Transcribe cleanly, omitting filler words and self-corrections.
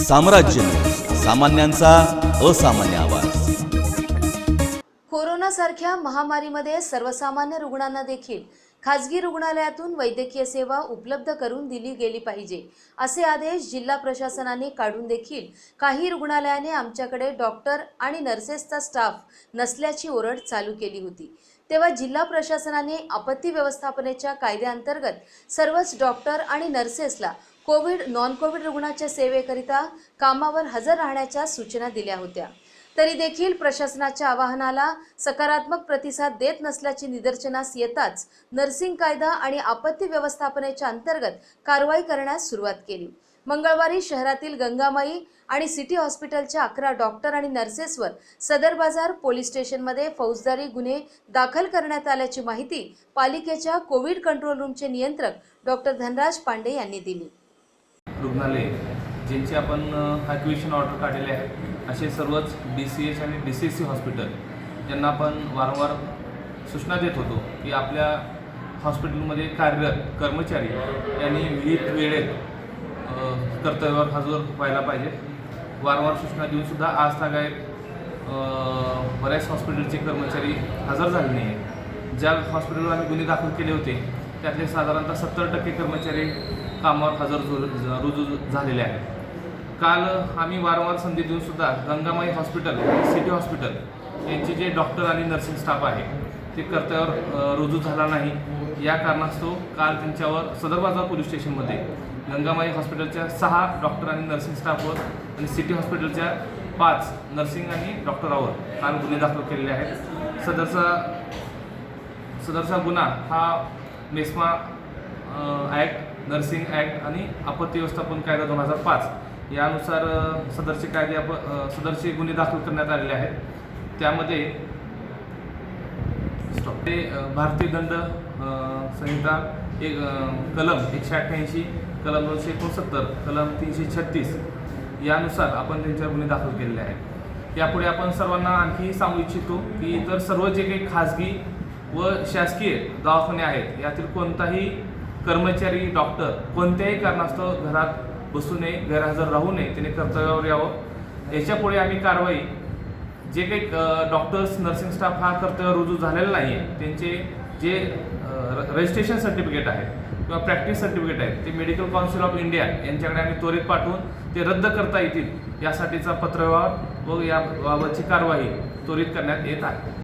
साम्राज्य न्यूज, सामान्यांचा असामान्य आवाज। कोरोनासारख्या महामारीमध्ये सर्वसामान्य रुग्णांना देखील खासगी रुग्णालयातून वैद्यकीय सेवा उपलब्ध करून दिली गेली पाहिजे असे आदेश जिल्हा प्रशासनाने काढून देखील काही रुग्णालयाने आमच्याकडे डॉक्टर आणि नर्सेसचा स्टाफ नसल्याची ओरड चालू केली होती। तेव्हा जिल्हा प्रशासनाने आपत्ती व्यवस्थापनेच्या कायद्याअंतर्गत सर्वच डॉक्टर आणि नर्सेसला कोविड नॉन कोविड रुग्णाच्या सेवेकरिता कामावर हजर राहण्याच्या सूचना दिल्या होत्या। तरी देखील प्रशासनाच्या आवाहनाला सकारात्मक प्रतिसाद देत नसल्याची निदर्शनास येताच नर्सिंग कायदा आणि आपत्ती व्यवस्थापनेच्या अंतर्गत कारवाई करण्यास सुरुवात केली। मंगळवारी शहरातील गंगामाई आणि सिटी हॉस्पिटलच्या 11 डॉक्टर आणि नर्सेसवर सदर बाजार पोलीस स्टेशनमध्ये फौजदारी गुन्हे दाखल करण्यात आल्याची माहिती पालिकेच्या कोविड कंट्रोल रूमचे नियंत्रक डॉक्टर धनराज पांडे यांनी दिली। रुग्णालय ज्यांची आपण ॲक्विजिशन ऑर्डर काढलेले आहेत असे सर्वच DCH आणि DCC हॉस्पिटल यांना आपण वारंवार सूचना देत होतो की आपल्या हॉस्पिटलमध्ये कार्यरत कर्मचारी यांनी विहित वेळेत कर्तव्यावर हजर व्हायला पाहिजे। वारंवार सूचना देऊनसुद्धा आज तागायत बऱ्याच हॉस्पिटलचे कर्मचारी हजर झाले नाही आहेत। ज्या हॉस्पिटलवर आम्ही गुन्हे दाखल केले होते त्यातले साधारणतः 70% कर्मचारी कामावर हजर रुजू झालेले आहेत। काल आम्ही वारंवार संधी देऊनसुद्धा गंगामाई हॉस्पिटल सिटी हॉस्पिटल यांचे जे डॉक्टर आणि नर्सिंग स्टाफ आहे ते कर्तव्यावर रुजू झाला नाही। या कारणास्तव काल त्यांच्यावर सदर बाजार पोलीस स्टेशनमध्ये गंगामाई हॉस्पिटलच्या 6 डॉक्टर आणि नर्सिंग स्टाफवर आणि सिटी हॉस्पिटलच्या 5 नर्सिंग आणि डॉक्टरावर काल गुन्हे दाखल केलेले आहेत। सदरचा गुन्हा हा मेस्मा ॲक्ट, नर्सिंग ॲक्ट आणि आपत्ती व्यवस्थापन कायदा 2005 यानुसार सदरचे गुन्हे दाखल करण्यात आलेले आहेत। त्यामध्ये भारतीय दंड संहिता कलम 188, कलम 269, कलम 336 यानुसार आपण त्यांच्यावर गुन्हे दाखल केलेले आहेत। यापुढे आपण सर्वांना आणखी सांगू इच्छितो की इतर सर्व जे काही खाजगी व शासकीय दवाखाने आहेत यातील कोणताही कर्मचारी डॉक्टर कोणत्याही कारणास्तव घरात बसू नये, गैरहजर राहू नये, त्याने कर्तव्यावर यावं। याच्यापुढे आम्ही कारवाई जे काही डॉक्टर्स नर्सिंग स्टाफ हा कर्तव्यावर रुजू झालेला नाही आहे त्यांचे जे रजिस्ट्रेशन सर्टिफिकेट आहे किंवा प्रॅक्टिस सर्टिफिकेट आहे ते मेडिकल काउन्सिल ऑफ इंडिया यांच्याकडे आम्ही त्वरित पाठवून ते रद्द करता येतील यासाठीचा पत्रव्यवहार व याबाबतची कारवाई त्वरित करण्यात येत आहे।